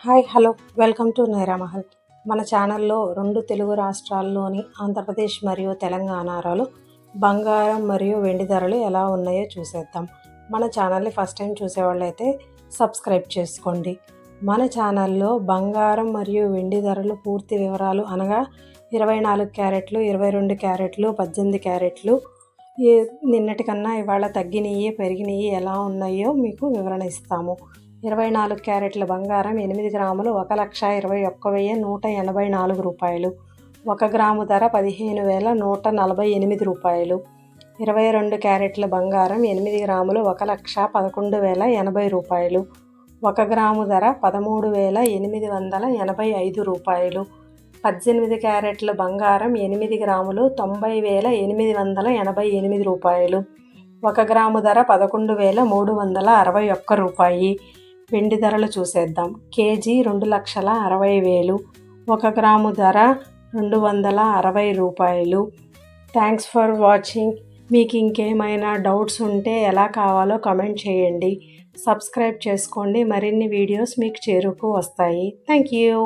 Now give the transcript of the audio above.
Hi hello welcome to Nairamahal. మన ఛానల్లో 2 తెలుగు రాష్ట్రాల్లోని ఆంధ్రప్రదేశ్ మరియు తెలంగాణలో బంగారం మరియు వెండి ధరలు ఎలా ఉన్నాయో చూసేద్దాం. మన ఛానల్ని ఫస్ట్ టైం చూసేవాళ్ళైతే సబ్స్క్రైబ్ చేసుకోండి. మన ఛానల్లో బంగారం మరియు వెండి ధరలు పూర్తి వివరాలు అనగా 24 క్యారెట్లు, 22 క్యారెట్లు, 18 క్యారెట్లు నిన్నటికన్నా ఇవాళ తగ్గినవి పెరిగినవి ఎలా ఉన్నాయో మీకు వివరణ ఇస్తాము. 24 క్యారెట్ల బంగారం 8 గ్రాములు 1,21,184 రూపాయలు. 1 గ్రాము ధర 15,148 రూపాయలు. 22 క్యారెట్ల బంగారం 8 గ్రాములు 1,11,080 రూపాయలు. 1 గ్రాము ధర 13,885 రూపాయలు. 18 క్యారెట్ల బంగారం 8 గ్రాములు 90,888 రూపాయలు. 1 గ్రాము ధర 11,361 రూపాయి. వెండి ధరలు చూసేద్దాం. కేజీ 2,60,000. 1 గ్రాము ధర 260 రూపాయలు. Thanks for watching. మీకు ఇంకేమైనా డౌట్స్ ఉంటే ఎలా కావాలో కామెంట్ చేయండి. సబ్స్క్రైబ్ చేసుకోండి. మరిన్ని వీడియోస్ మీకు చేరుకు వస్తాయి. Thank you.